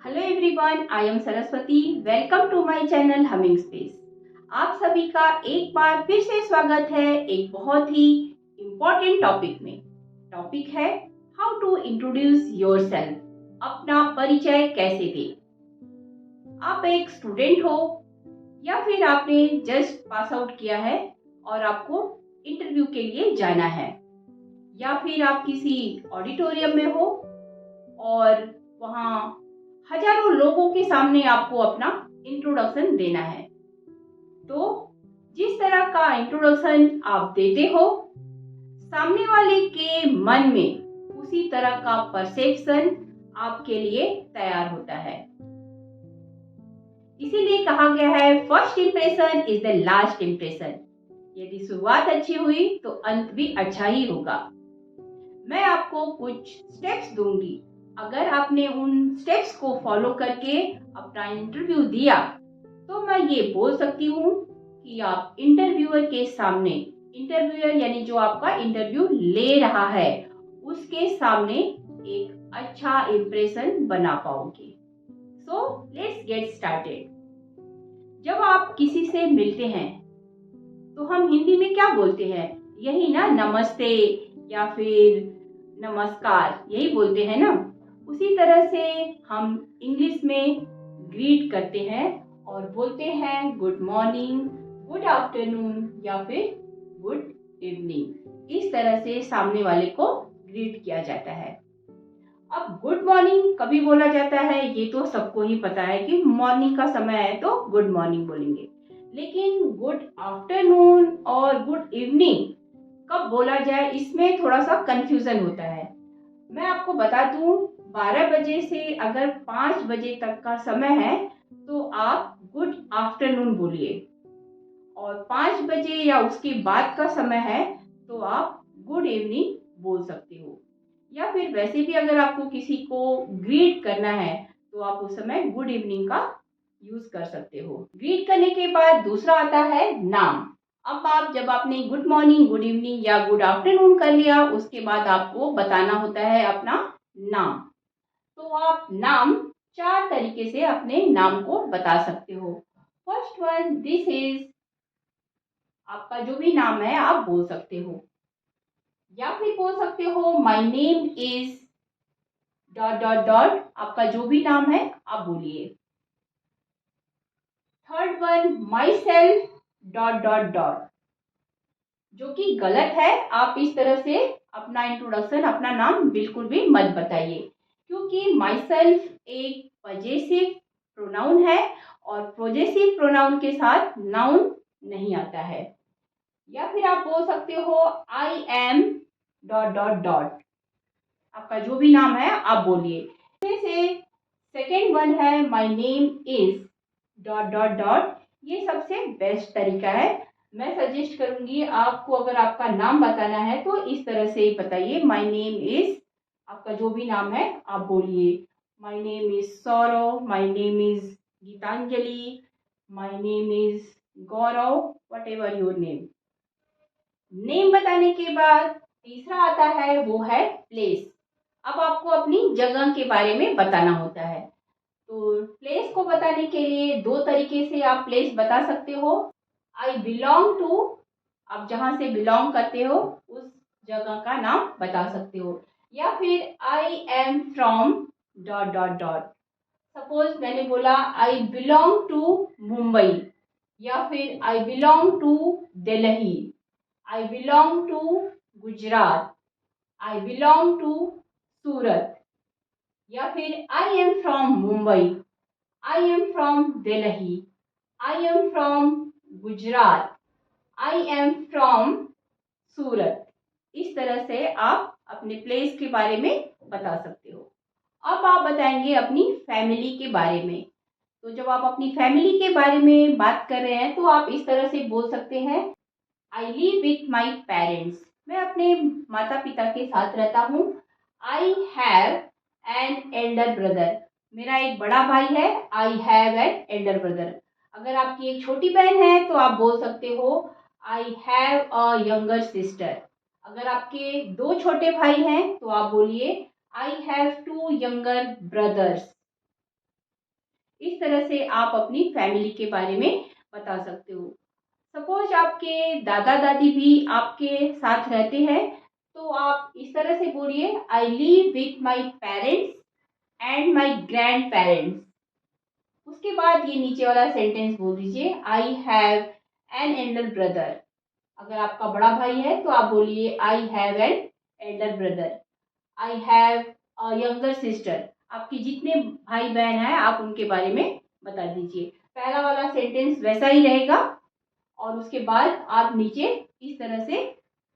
Hello everyone, I am Saraswati. Welcome to my channel humming space. आप सभी का एक बार फिर से स्वागत है एक बहुत ही इम्पोर्टेंट टॉपिक में। टॉपिक है हाउ टू इंट्रोड्यूस योरसेल्फ। अपना परिचय कैसे दें। आप एक स्टूडेंट हो या फिर आपने जस्ट पास आउट किया है और आपको इंटरव्यू के लिए जाना है, या फिर आप किसी ऑडिटोरियम में हो और वहाँ हजारों लोगों के सामने आपको अपना इंट्रोडक्शन देना है। तो जिस तरह का इंट्रोडक्शन आप देते हो, सामने वाले के मन में उसी तरह का परसेप्शन आपके लिए तैयार होता है। इसीलिए कहा गया है first impression is the last impression. यदि शुरुआत अच्छी हुई तो अंत भी अच्छा ही होगा। मैं आपको कुछ स्टेप्स दूंगी। अगर आपने उन स्टेप्स को फॉलो करके अपना इंटरव्यू दिया तो मैं ये बोल सकती हूँ कि आप इंटरव्यूअर के सामने, इंटरव्यूअर यानी जो आपका इंटरव्यू ले रहा है, उसके सामने एक अच्छा इंप्रेशन बना पाओगे। So let's get started. जब आप किसी से मिलते हैं तो हम हिंदी में क्या बोलते हैं? यही ना, नमस्ते या फिर नमस्कार, यही बोलते हैं ना। उसी तरह से हम इंग्लिश में ग्रीट करते हैं और बोलते हैं गुड मॉर्निंग, गुड आफ्टरनून या फिर गुड इवनिंग। इस तरह से सामने वाले को ग्रीट किया जाता है। अब गुड मॉर्निंग कभी बोला जाता है, ये तो सबको ही पता है कि मॉर्निंग का समय है तो गुड मॉर्निंग बोलेंगे। लेकिन गुड आफ्टरनून और गुड इवनिंग कब बोला जाए, इसमें थोड़ा सा कंफ्यूजन होता है। मैं आपको बता दूं, 12 बजे से अगर 5 बजे तक का समय है तो आप गुड आफ्टरनून बोलिए, और 5 बजे या उसके बाद का समय है तो आप गुड इवनिंग बोल सकते हो। या फिर वैसे भी अगर आपको किसी को ग्रीट करना है तो आप उस समय गुड इवनिंग का यूज कर सकते हो। ग्रीट करने के बाद दूसरा आता है नाम। अब आप जब आपने गुड मॉर्निंग, गुड इवनिंग या गुड आफ्टरनून कर लिया, उसके बाद आपको बताना होता है अपना नाम। तो आप नाम 4 तरीके से अपने नाम को बता सकते हो। फर्स्ट वन, दिस इज, आपका जो भी नाम है आप बोल सकते हो। या फिर बोल सकते हो my name is dot dot dot, आपका जो भी नाम है आप बोलिए। Third one, my self dot dot dot, जो कि गलत है। आप इस तरह से अपना इंट्रोडक्शन, अपना नाम बिल्कुल भी मत बताइए, क्योंकि माई सेल्फ एक पजेसिव प्रोनाउन है और पजेसिव प्रोनाउन के साथ नाउन नहीं आता है। या फिर आप बोल सकते हो I am dot dot dot, आपका जो भी नाम है आप बोलिए। से सेकेंड वन है my name is dot dot dot, ये सबसे बेस्ट तरीका है। मैं सजेस्ट करूंगी आपको, अगर आपका नाम बताना है तो इस तरह से ही बताइए। माय नेम इज, आपका जो भी नाम है आप बोलिए। My name is Sourav, my name is Gitanjali, my name is Gaurav, whatever your name. Name बताने के बाद तीसरा आता है, वो है प्लेस। अब आपको अपनी जगह के बारे में बताना होता है। तो प्लेस को बताने के लिए 2 तरीके से आप प्लेस बता सकते हो। आई बिलोंग टू, आप जहां से बिलोंग करते हो उस जगह का नाम बता सकते हो। या फिर I am from dot dot dot. Suppose मैंने बोला आई बिलोंग टू मुंबई, या फिर I belong to Delhi, I belong to Gujarat, I belong to Surat. या फिर I am from Mumbai, I am from Delhi, I am from Gujarat, I am from Surat. इस तरह से आप अपने प्लेस के बारे में बता सकते हो। अब आप बताएंगे अपनी फैमिली के बारे में। तो जब आप अपनी फैमिली के बारे में बात कर रहे हैं तो आप इस तरह से बोल सकते हैं, I live with my parents, मैं अपने माता पिता के साथ रहता हूँ। I have an elder brother, मेरा एक बड़ा भाई है। I have an elder brother. अगर आपकी एक छोटी बहन है तो आप बोल सकते हो I have a younger sister. अगर आपके 2 छोटे भाई हैं तो आप बोलिए आई हैव 2 यंगर ब्रदर्स। इस तरह से आप अपनी फैमिली के बारे में बता सकते हो। सपोज आपके दादा दादी भी आपके साथ रहते हैं, तो आप इस तरह से बोलिए, I live with my parents and my grand parents. उसके बाद ये नीचे वाला सेंटेंस बोल दीजिए, I have an elder brother. अगर आपका बड़ा भाई है तो आप बोलिए, I have an elder brother. I have a younger sister. आपके जितने भाई बहन हैं आप उनके बारे में बता दीजिए। पहला वाला सेंटेंस वैसा ही रहेगा और उसके बाद आप नीचे इस तरह से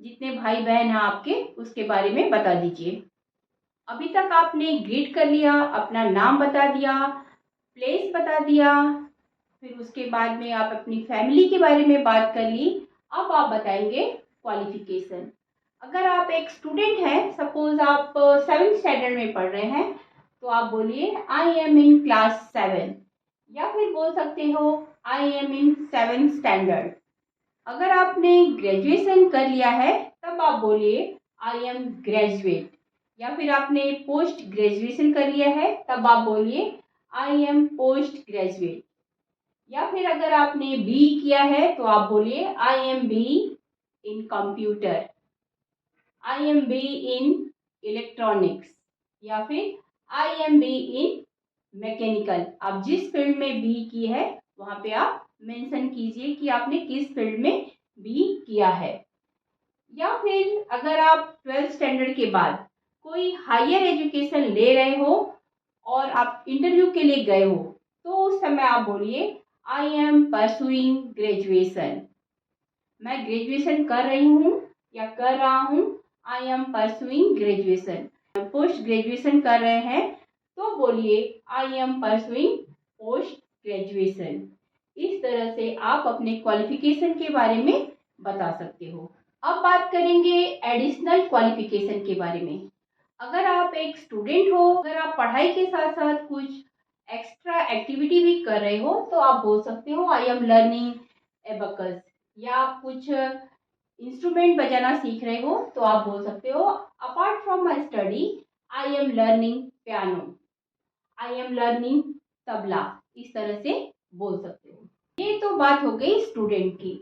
जितने भाई बहन हैं आपके उसके बारे में बता दीजिए। अभी तक आपने ग्रीट कर लिया, अपना नाम बता दिया, प्लेस बता दिया, फिर उसके बाद में आप अपनी फैमिली के बारे में बात कर ली। अब आप बताएंगे क्वालिफिकेशन। अगर आप एक स्टूडेंट हैं, सपोज आप 7th स्टैंडर्ड में पढ़ रहे हैं, तो आप बोलिए, आई एम इन क्लास 7, या फिर बोल सकते हो, I am in 7th standard. अगर आपने ग्रेजुएशन कर लिया है तब आप बोलिए, आई एम ग्रेजुएट। या फिर आपने पोस्ट ग्रेजुएशन कर लिया है तब आप बोलिए, आई एम पोस्ट ग्रेजुएट। या फिर अगर आपने बी किया है तो आप बोलिए, I am be in computer, I am be in electronics, या फिर I M be in mechanical. आप जिस फील्ड में बी की है वहां पे आप मेंशन कीजिए कि आपने किस फील्ड में बी किया है। या फिर अगर आप 12th स्टैंडर्ड के बाद कोई हायर एजुकेशन ले रहे हो और आप इंटरव्यू के लिए गए हो, तो उस समय आप बोलिए, आई एम परसुइंग ग्रेजुएशन। मैं ग्रेजुएशन कर रही हूँ या कर रहा हूँ, I am pursuing graduation. Post graduation कर रहे हैं तो बोलिए, I am pursuing post graduation. इस तरह से आप अपने क्वालिफिकेशन के बारे में बता सकते हो। अब बात करेंगे एडिशनल क्वालिफिकेशन के बारे में। अगर आप एक स्टूडेंट हो, अगर आप पढ़ाई के साथ साथ कुछ एक्स्ट्रा एक्टिविटी भी कर रहे हो, तो आप बोल सकते हो, आई एम लर्निंग एबकस। या आप कुछ इंस्ट्रूमेंट बजाना सीख रहे हो तो आप बोल सकते हो, apart from my study I am learning piano, I am learning tabla. इस तरह से बोल सकते हो। ये तो बात हो गई स्टूडेंट की।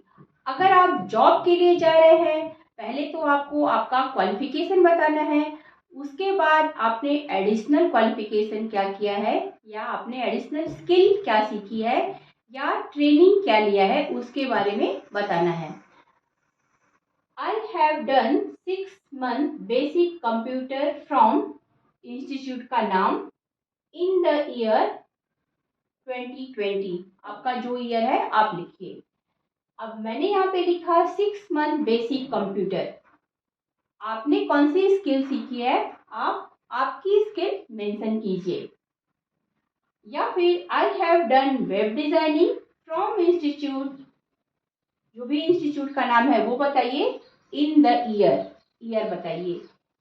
अगर आप जॉब के लिए जा रहे हैं, पहले तो आपको आपका क्वालिफिकेशन बताना है, उसके बाद आपने एडिशनल क्वालिफिकेशन क्या किया है, या आपने एडिशनल स्किल क्या सीखी है, या ट्रेनिंग क्या लिया है, उसके बारे में बताना है। I have done 6 month basic computer from institute का नाम इन द ईयर 2020। आपका जो ईयर है आप लिखिए। अब मैंने यहाँ पे लिखा 6 month बेसिक कंप्यूटर। आपने कौन सी स्किल सीखी है, आप आपकी स्किल मेंशन कीजिए। या फिर I have done web designing from institute, जो भी इंस्टीट्यूट का नाम है वो बताइए, इन द ईयर, ईयर बताइए।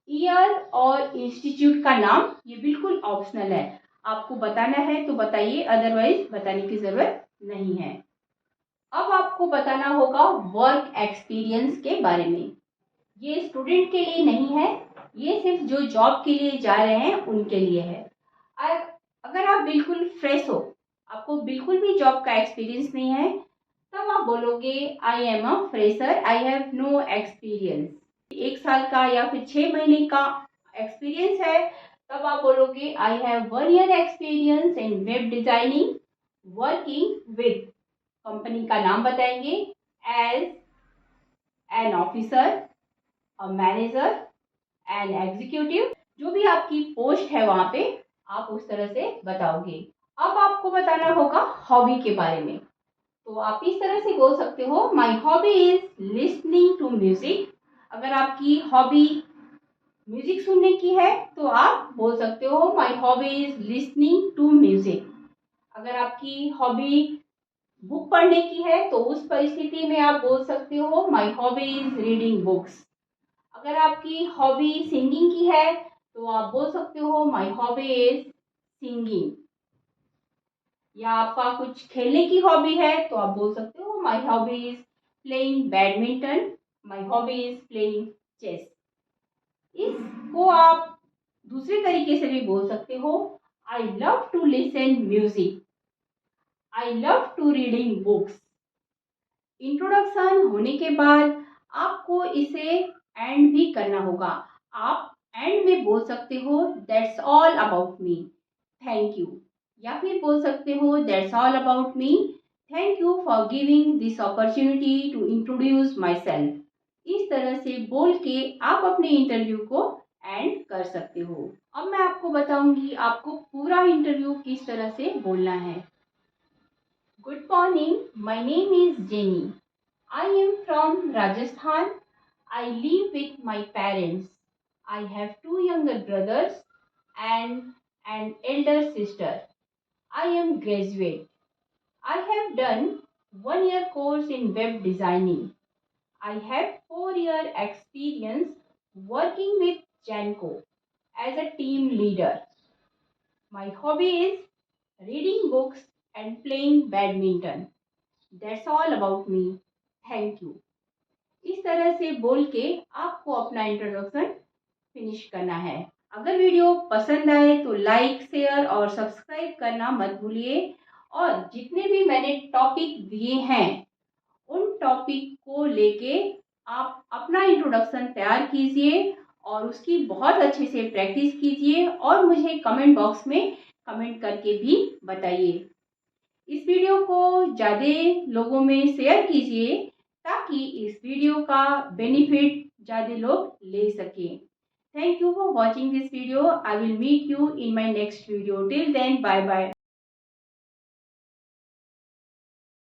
ईयर और इंस्टीट्यूट का नाम ये बिल्कुल ऑप्शनल है, आपको बताना है तो बताइए, अदरवाइज बताने की जरूरत नहीं है। अब आपको बताना होगा वर्क एक्सपीरियंस के बारे में। ये स्टूडेंट के लिए नहीं है, ये सिर्फ जो जॉब के लिए जा रहे हैं उनके लिए है। अगर आप बिल्कुल फ्रेश हो, आपको बिल्कुल भी जॉब का एक्सपीरियंस नहीं है, तब आप बोलोगे, I am a fresher, I have no experience. 1 साल का या फिर 6 महीने का एक्सपीरियंस है, तब आप बोलोगे, I have 1 year experience in web designing working with, company का नाम बताएंगे, as an officer, a manager, an executive. जो भी आपकी पोस्ट है वहां पे आप उस तरह से बताओगे। अब आपको बताना होगा हॉबी के बारे में, तो आप इस तरह से बोल सकते हो, my hobby is listening to music. अगर आपकी हॉबी म्यूजिक सुनने की है तो आप बोल सकते हो, my hobby is listening to music. अगर आपकी हॉबी बुक पढ़ने की है तो उस परिस्थिति में आप बोल सकते हो, my hobby is reading books. अगर आपकी हॉबी सिंगिंग की है तो आप बोल सकते हो, माई हॉबी इज सिंगिंग। या आपका कुछ खेलने की हॉबी है तो आप बोल सकते हो, my hobby is playing badminton, my hobby is playing chess. इसको आप दूसरे तरीके से भी बोल सकते हो, I love to listen music, I love to reading books. Introduction होने के बाद आपको इसे एंड भी करना होगा। आप एंड में बोल सकते हो that's all about me, thank you, या फिर बोल सकते हो that's all about me, thank you for giving this opportunity to introduce myself. इस तरह से बोल के आप अपने इंटरव्यू को एंड कर सकते हो। अब मैं आपको बताऊंगी आपको पूरा इंटरव्यू किस तरह से बोलना है। Good morning, my name is jenny. I am from Rajasthan. I live with my parents. I have two younger brothers and an elder sister. I am graduate. I have done 1 year course in web designing. I have 4 year experience working with Janko as a team leader. My hobby is reading books and playing badminton. That's all about me. Thank you. इस तरह से बोल के आपको अपना introduction finish करना है। अगर वीडियो पसंद आए तो लाइक, शेयर और सब्सक्राइब करना मत भूलिए। और जितने भी मैंने टॉपिक दिए हैं उन टॉपिक को लेके आप अपना इंट्रोडक्शन तैयार कीजिए और उसकी बहुत अच्छे से प्रैक्टिस कीजिए और मुझे कमेंट बॉक्स में कमेंट करके भी बताइए। इस वीडियो को ज़्यादा लोगों में शेयर कीजिए ताकि इस वीडियो का बेनिफिट ज़्यादा लोग ले सकें। Thank you for watching this video. I will meet you in my next video. Till then, bye bye.